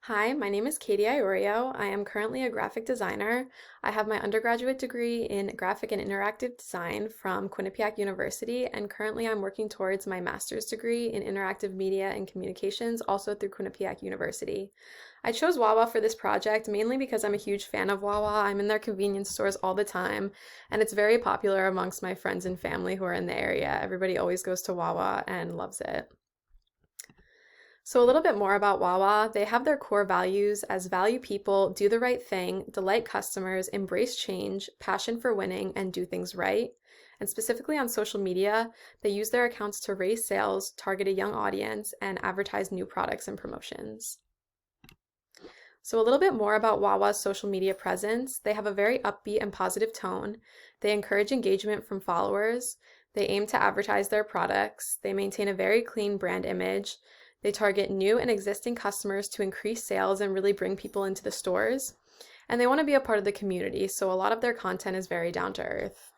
Hi, my name is Katie Iorio. I am currently a graphic designer. I have my undergraduate degree in graphic and interactive design from Quinnipiac University, and currently I'm working towards my master's degree in interactive media and communications, also through Quinnipiac University. I chose Wawa for this project mainly because I'm a huge fan of Wawa. I'm in their convenience stores all the time, and it's very popular amongst my friends and family who are in the area. Everybody always goes to Wawa and loves it. So, a little bit more about Wawa. They have their core values as value people, do the right thing, delight customers, embrace change, passion for winning, and do things right. And specifically on social media, they use their accounts to raise sales, target a young audience, and advertise new products and promotions. So, a little bit more about Wawa's social media presence. They have a very upbeat and positive tone. They encourage engagement from followers. They aim to advertise their products. They maintain a very clean brand image. They target new and existing customers to increase sales and really bring people into the stores. And they want to be a part of the community, so a lot of their content is very down to earth.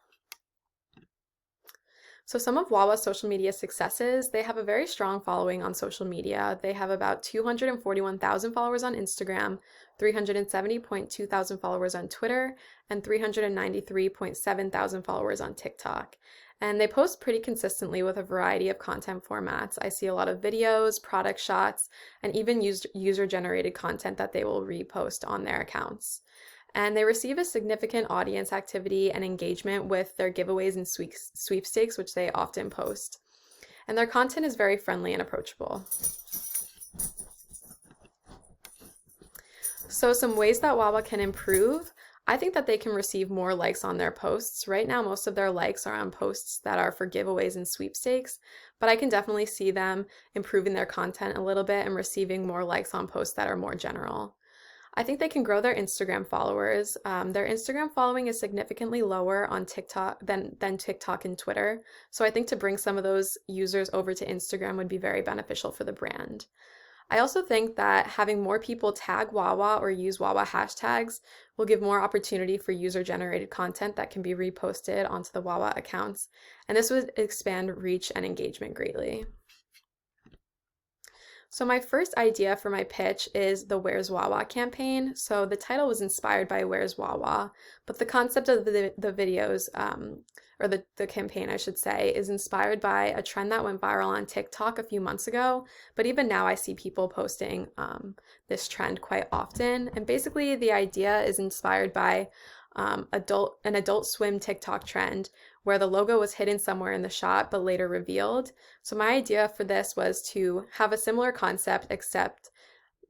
So some of Wawa's social media successes, they have a very strong following on social media. They have about 241,000 followers on Instagram, 370.2 thousand followers on Twitter, and 393.7 thousand followers on TikTok. And they post pretty consistently with a variety of content formats. I see a lot of videos, product shots, and even user-generated content that they will repost on their accounts. And they receive a significant audience activity and engagement with their giveaways and sweepstakes, which they often post. And their content is very friendly and approachable. So some ways that Wawa can improve, I think that they can receive more likes on their posts. Right now, most of their likes are on posts that are for giveaways and sweepstakes, but I can definitely see them improving their content a little bit and receiving more likes on posts that are more general. I think they can grow their Instagram followers. Their Instagram following is significantly lower on TikTok than TikTok and Twitter. So I think to bring some of those users over to Instagram would be very beneficial for the brand. I also think that having more people tag Wawa or use Wawa hashtags will give more opportunity for user-generated content that can be reposted onto the Wawa accounts, and this would expand reach and engagement greatly. So my first idea for my pitch is the Where's Wawa campaign. So the title was inspired by Where's Wawa, but the concept of the videos, or the campaign, I should say, is inspired by a trend that went viral on TikTok a few months ago. But even now I see people posting this trend quite often. And basically the idea is inspired by an Adult Swim TikTok trend where the logo was hidden somewhere in the shot but later revealed. So my idea for this was to have a similar concept, except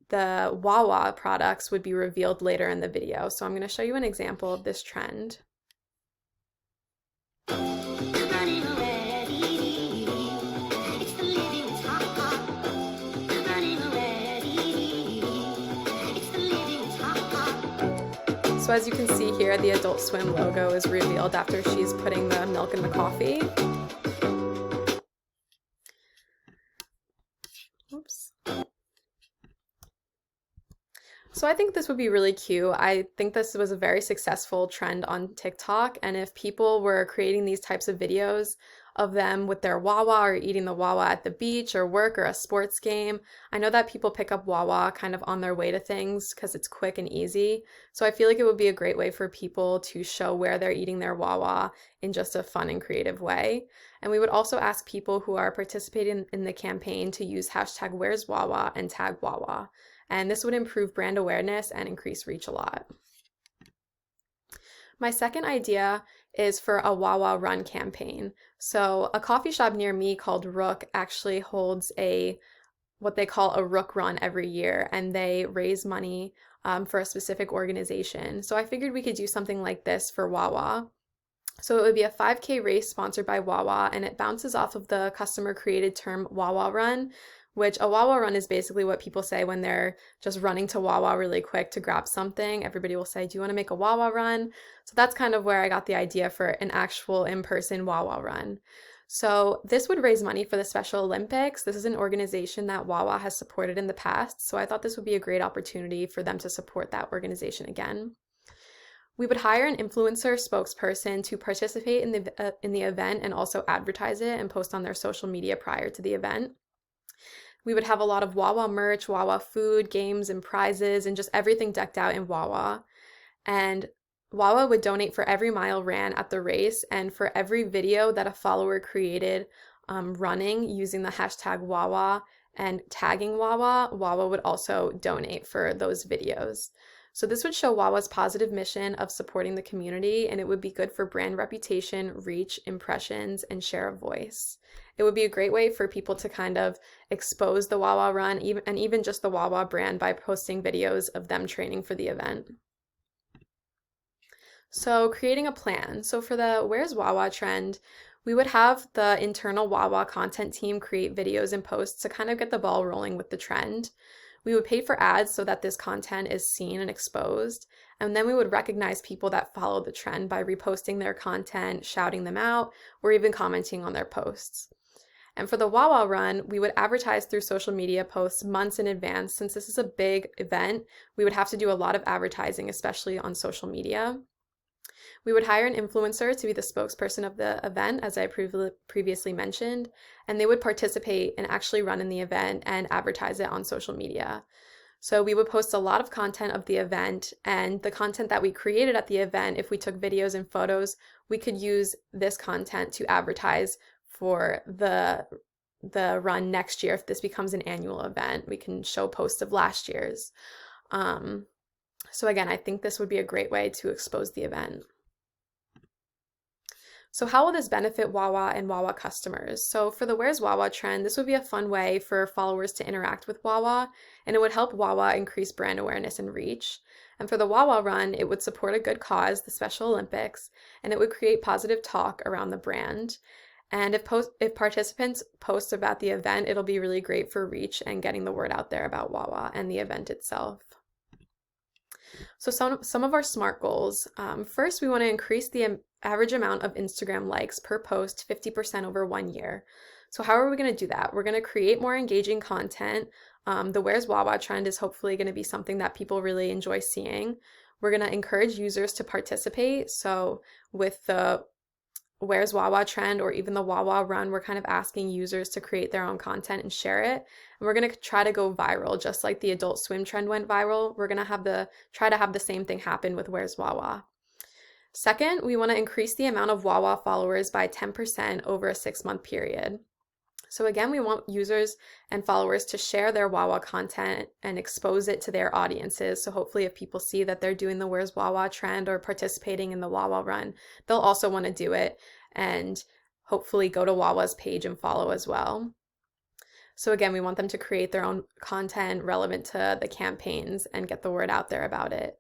the Wawa products would be revealed later in the video. So I'm going to show you an example of this trend. So as you can see here, the Adult Swim logo is revealed after she's putting the milk in the coffee. Oops. So I think this would be really cute. I think this was a very successful trend on TikTok, and if people were creating these types of videos of them with their Wawa or eating the Wawa at the beach or work or a sports game, I know that people pick up Wawa kind of on their way to things because it's quick and easy. So I feel like it would be a great way for people to show where they're eating their Wawa in just a fun and creative way. And we would also ask people who are participating in the campaign to use hashtag Where's Wawa and tag Wawa. And this would improve brand awareness and increase reach a lot. My second idea is for a Wawa Run campaign. So a coffee shop near me called Rook actually holds what they call a Rook Run every year, and they raise money for a specific organization. So I figured we could do something like this for Wawa. So it would be a 5K race sponsored by Wawa, and it bounces off of the customer created term Wawa Run, which a Wawa run is basically what people say when they're just running to Wawa really quick to grab something. Everybody will say, do you want to make a Wawa run? So that's kind of where I got the idea for an actual in-person Wawa run. So this would raise money for the Special Olympics. This is an organization that Wawa has supported in the past, so I thought this would be a great opportunity for them to support that organization again. We would hire an influencer spokesperson to participate in the event and also advertise it and post on their social media prior to the event. We would have a lot of Wawa merch, Wawa food, games, and prizes, and just everything decked out in Wawa. And Wawa would donate for every mile ran at the race and for every video that a follower created running using the hashtag Wawa and tagging Wawa, Wawa would also donate for those videos. So this would show Wawa's positive mission of supporting the community, and it would be good for brand reputation, reach, impressions, and share of voice. It would be a great way for people to kind of expose the Wawa run and even just the Wawa brand by posting videos of them training for the event. So creating a plan. So for the Where's Wawa trend, we would have the internal Wawa content team create videos and posts to kind of get the ball rolling with the trend. We would pay for ads so that this content is seen and exposed. And then we would recognize people that follow the trend by reposting their content, shouting them out, or even commenting on their posts. And for the Wawa run, we would advertise through social media posts months in advance. Since this is a big event, we would have to do a lot of advertising, especially on social media. We would hire an influencer to be the spokesperson of the event, as I previously mentioned, and they would participate and actually run in the event and advertise it on social media. So we would post a lot of content of the event, and the content that we created at the event, if we took videos and photos, we could use this content to advertise for the run next year. If this becomes an annual event, we can show posts of last year's. So again, I think this would be a great way to expose the event. So how will this benefit Wawa and Wawa customers? So for the Where's Wawa trend, this would be a fun way for followers to interact with Wawa, and it would help Wawa increase brand awareness and reach. And for the Wawa run, it would support a good cause, the Special Olympics, and it would create positive talk around the brand. And if participants post about the event, it'll be really great for reach and getting the word out there about Wawa and the event itself. So some of our SMART goals. First, we want to increase the average amount of Instagram likes per post 50% over 1 year. So how are we going to do that? We're going to create more engaging content. The Where's Wawa trend is hopefully going to be something that people really enjoy seeing. We're going to encourage users to participate. So with the Where's Wawa trend or even the Wawa run, we're kind of asking users to create their own content and share it. And we're going to try to go viral, just like the Adult Swim trend went viral. We're going to try to have the same thing happen with Where's Wawa. Second, we want to increase the amount of Wawa followers by 10% over a 6-month period. So again, we want users and followers to share their Wawa content and expose it to their audiences. So hopefully if people see that they're doing the Where's Wawa trend or participating in the Wawa run, they'll also want to do it and hopefully go to Wawa's page and follow as well. So again, we want them to create their own content relevant to the campaigns and get the word out there about it.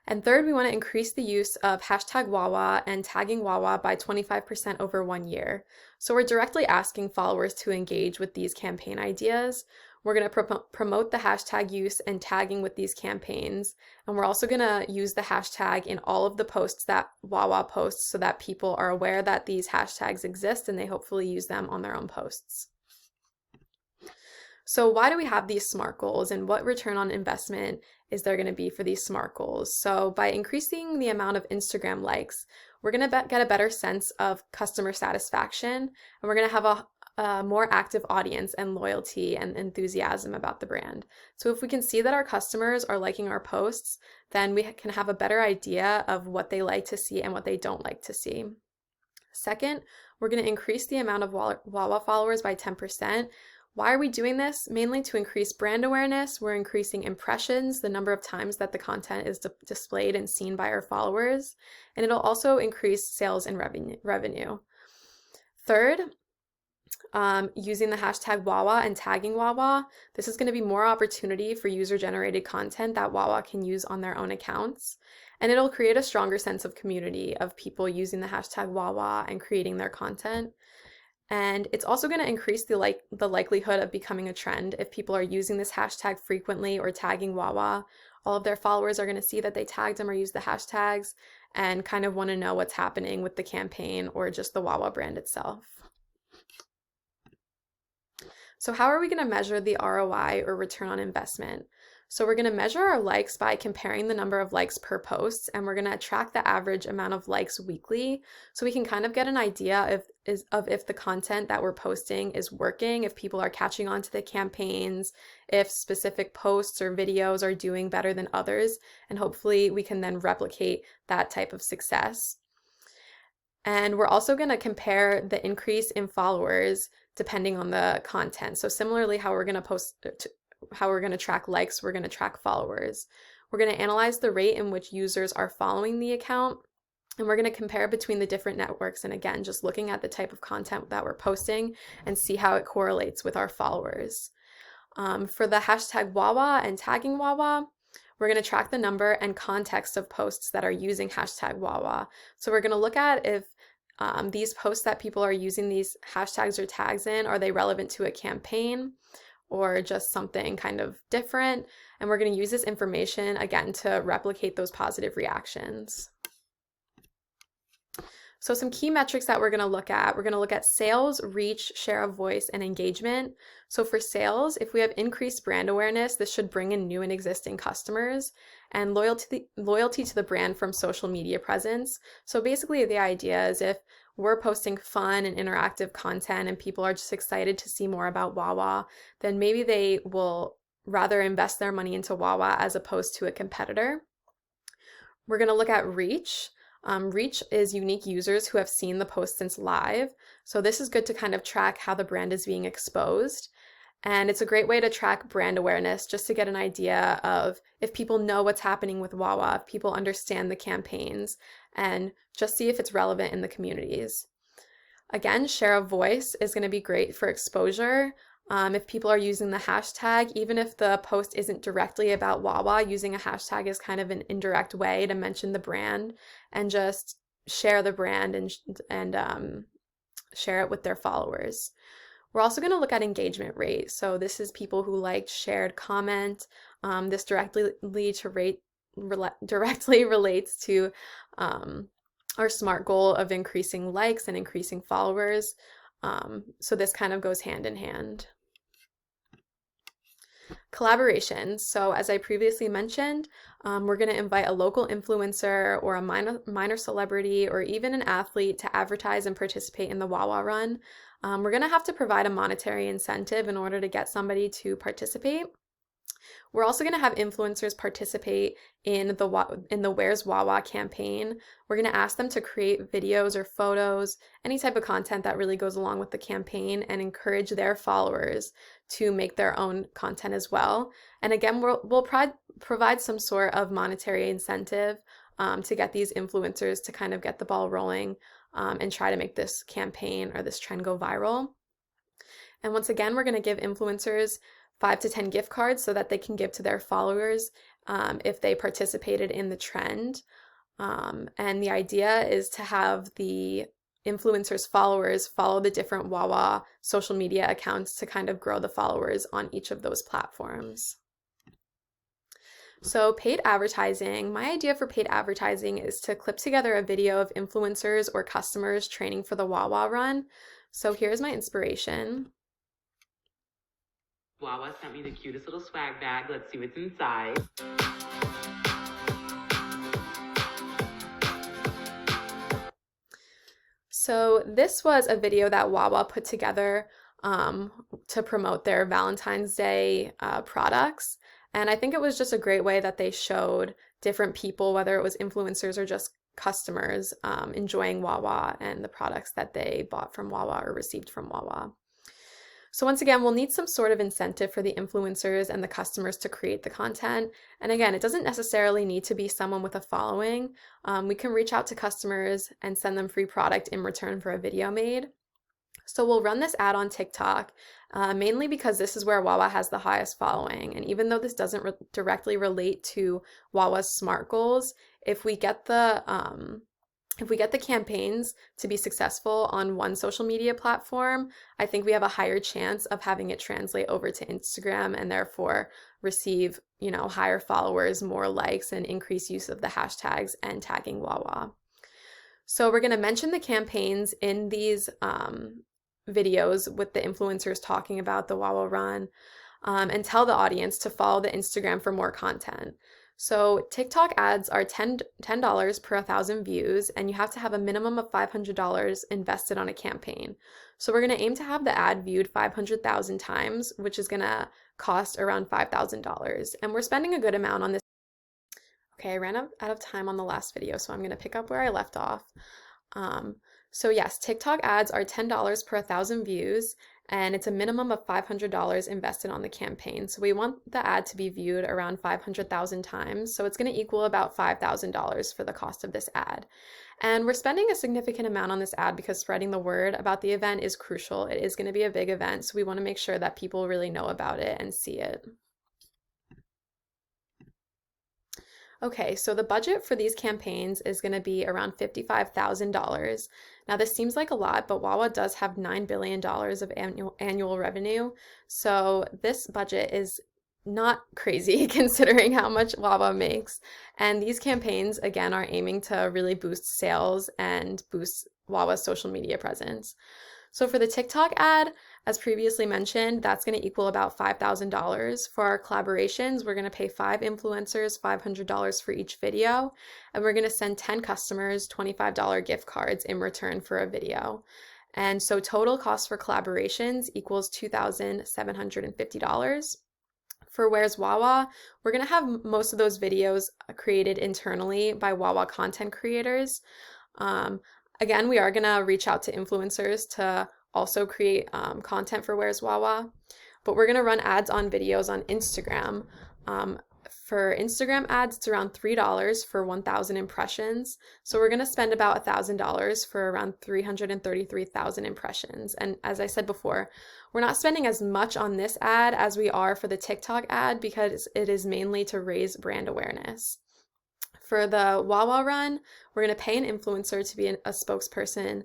And third, we want to increase the use of hashtag Wawa and tagging Wawa by 25% over 1 year. So we're directly asking followers to engage with these campaign ideas. We're going to promote the hashtag use and tagging with these campaigns. And we're also going to use the hashtag in all of the posts that Wawa posts so that people are aware that these hashtags exist and they hopefully use them on their own posts. So why do we have these SMART goals and what return on investment is there going to be for these SMART goals? So by increasing the amount of Instagram likes, we're going to get a better sense of customer satisfaction, and we're going to have a more active audience and loyalty and enthusiasm about the brand. So if we can see that our customers are liking our posts, then we can have a better idea of what they like to see and what they don't like to see. Second, we're going to increase the amount of Wawa followers by 10%. Why are we doing this? Mainly to increase brand awareness. We're increasing impressions, the number of times that the content is displayed and seen by our followers, and it'll also increase sales and revenue. Third, using the hashtag Wawa and tagging Wawa, this is going to be more opportunity for user-generated content that Wawa can use on their own accounts, and it'll create a stronger sense of community of people using the hashtag Wawa and creating their content. And it's also going to increase the likelihood of becoming a trend. If people are using this hashtag frequently or tagging Wawa, all of their followers are going to see that they tagged them or used the hashtags and kind of want to know what's happening with the campaign or just the Wawa brand itself. So how are we going to measure the ROI or return on investment? So we're going to measure our likes by comparing the number of likes per post, and we're going to track the average amount of likes weekly so we can kind of get an idea if the content that we're posting is working, if people are catching on to the campaigns, if specific posts or videos are doing better than others, and hopefully we can then replicate that type of success. And we're also going to compare the increase in followers depending on the content. So similarly, how we're going to track likes, we're going to track followers. We're going to analyze the rate in which users are following the account, and we're going to compare between the different networks, and again, just looking at the type of content that we're posting and see how it correlates with our followers. For the hashtag Wawa and tagging Wawa, we're going to track the number and context of posts that are using hashtag Wawa. So we're going to look at if these posts that people are using these hashtags or tags in, are they relevant to a campaign or just something kind of different? And we're going to use this information again to replicate those positive reactions. So some key metrics that we're going to look at sales, reach, share of voice, and engagement. So for sales, if we have increased brand awareness, this should bring in new and existing customers, and loyalty to the brand from social media presence. So basically the idea is if we're posting fun and interactive content and people are just excited to see more about Wawa, then maybe they will rather invest their money into Wawa as opposed to a competitor. We're going to look at reach. Reach is unique users who have seen the post since live. So this is good to kind of track how the brand is being exposed. And it's a great way to track brand awareness just to get an idea of if people know what's happening with Wawa, if people understand the campaigns, and just see if it's relevant in the communities. Again, share of voice is going to be great for exposure. If people are using the hashtag, even if the post isn't directly about Wawa, using a hashtag is kind of an indirect way to mention the brand and just share the brand and share it with their followers. We're also going to look at engagement rate. So this is people who liked, shared, comment. This directly relates to our SMART goal of increasing likes and increasing followers. So this kind of goes hand in hand. Collaborations. So as I previously mentioned, we're going to invite a local influencer or a minor celebrity or even an athlete to advertise and participate in the Wawa Run. We're going to have to provide a monetary incentive in order to get somebody to participate. We're also going to have influencers participate in the Where's Wawa campaign. We're going to ask them to create videos or photos, any type of content that really goes along with the campaign, and encourage their followers to make their own content as well. And again, we'll provide some sort of monetary incentive to get these influencers to kind of get the ball rolling and try to make this campaign or this trend go viral. And once again, we're going to give influencers 5 to 10 gift cards so that they can give to their followers if they participated in the trend. And the idea is to have the influencers' followers follow the different Wawa social media accounts to kind of grow the followers on each of those platforms. So paid advertising, my idea for paid advertising is to clip together a video of influencers or customers training for the Wawa Run. So here's my inspiration. Wawa sent me the cutest little swag bag. Let's see what's inside. So this was a video that Wawa put together to promote their Valentine's Day products. And I think it was just a great way that they showed different people, whether it was influencers or just customers, enjoying Wawa and the products that they bought from Wawa or received from Wawa. So once again, we'll need some sort of incentive for the influencers and the customers to create the content. And again, it doesn't necessarily need to be someone with a following. We can reach out to customers and send them free product in return for a video made. So we'll run this ad on TikTok, mainly because this is where Wawa has the highest following. And even though this doesn't directly relate to Wawa's SMART goals, if we get the campaigns to be successful on one social media platform, I think we have a higher chance of having it translate over to Instagram and therefore receive, higher followers, more likes, and increased use of the hashtags and tagging Wawa. So we're going to mention the campaigns in these videos with the influencers talking about the Wawa Run. and tell the audience to follow the Instagram for more content. So TikTok ads are $10 per 1,000 views, and you have to have a minimum of $500 invested on a campaign. So we're going to aim to have the ad viewed 500,000 times, which is going to cost around $5,000. And we're spending a good amount on this. Okay, I ran out of time on the last video, so I'm going to pick up where I left off. So yes, TikTok ads are $10 per 1,000 views, and it's a minimum of $500 invested on the campaign. So we want the ad to be viewed around 500,000 times. So it's going to equal about $5,000 for the cost of this ad. And we're spending a significant amount on this ad because spreading the word about the event is crucial. It is going to be a big event, so we want to make sure that people really know about it and see it. Okay, so the budget for these campaigns is going to be around $55,000. Now, this seems like a lot, but Wawa does have $9 billion of annual revenue. So this budget is not crazy considering how much Wawa makes. And these campaigns, again, are aiming to really boost sales and boost Wawa's social media presence. So for the TikTok ad, as previously mentioned, that's going to equal about $5,000. For our collaborations, we're going to pay 5 influencers $500 for each video, and we're going to send 10 customers $25 gift cards in return for a video. And so total cost for collaborations equals $2,750. For Where's Wawa, we're going to have most of those videos created internally by Wawa content creators. Again, we are going to reach out to influencers to also create content for Where's Wawa, but we're going to run ads on videos on Instagram. For Instagram ads, it's around $3 for 1,000 impressions. So we're going to spend about $1,000 for around 333,000 impressions. And as I said before, we're not spending as much on this ad as we are for the TikTok ad because it is mainly to raise brand awareness. For the Wawa run, we're going to pay an influencer to be a spokesperson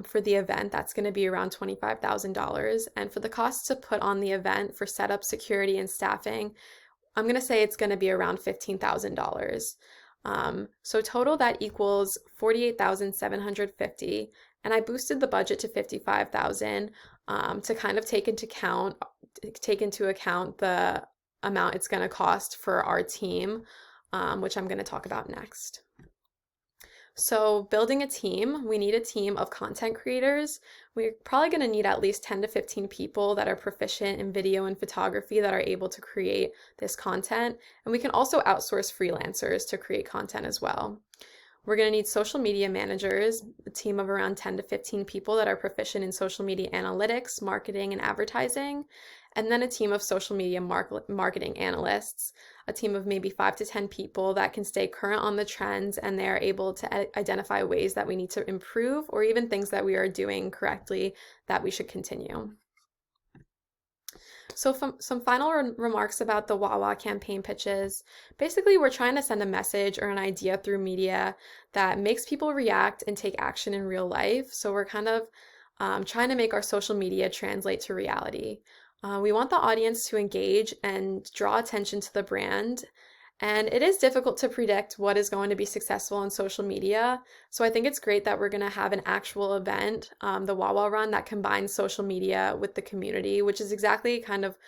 for the event. That's going to be around $25,000. And for the costs to put on the event for setup, security, and staffing, I'm going to say it's going to be around $15,000. So total that equals $48,750. And I boosted the budget to $55,000 to kind of take into account the amount it's going to cost for our team, which I'm going to talk about next. So building a team, we need a team of content creators. We're probably going to need at least 10 to 15 people that are proficient in video and photography that are able to create this content. And we can also outsource freelancers to create content as well. We're going to need social media managers, a team of around 10 to 15 people that are proficient in social media analytics, marketing, and advertising, and then a team of social media marketing analysts, a team of maybe 5 to 10 people that can stay current on the trends and they are able to identify ways that we need to improve or even things that we are doing correctly that we should continue. So some final remarks about the Wawa campaign pitches. Basically, we're trying to send a message or an idea through media that makes people react and take action in real life. So we're kind of trying to make our social media translate to reality. We want the audience to engage and draw attention to the brand. And it is difficult to predict what is going to be successful on social media. So I think it's great that we're going to have an actual event, the Wawa Run, that combines social media with the community, which is exactly kind of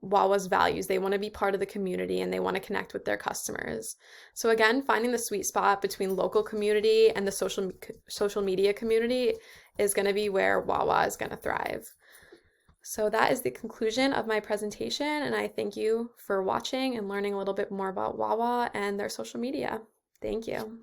Wawa's values. They want to be part of the community and they want to connect with their customers. So again, finding the sweet spot between local community and the social media community is going to be where Wawa is going to thrive. So that is the conclusion of my presentation, and I thank you for watching and learning a little bit more about Wawa and their social media. Thank you.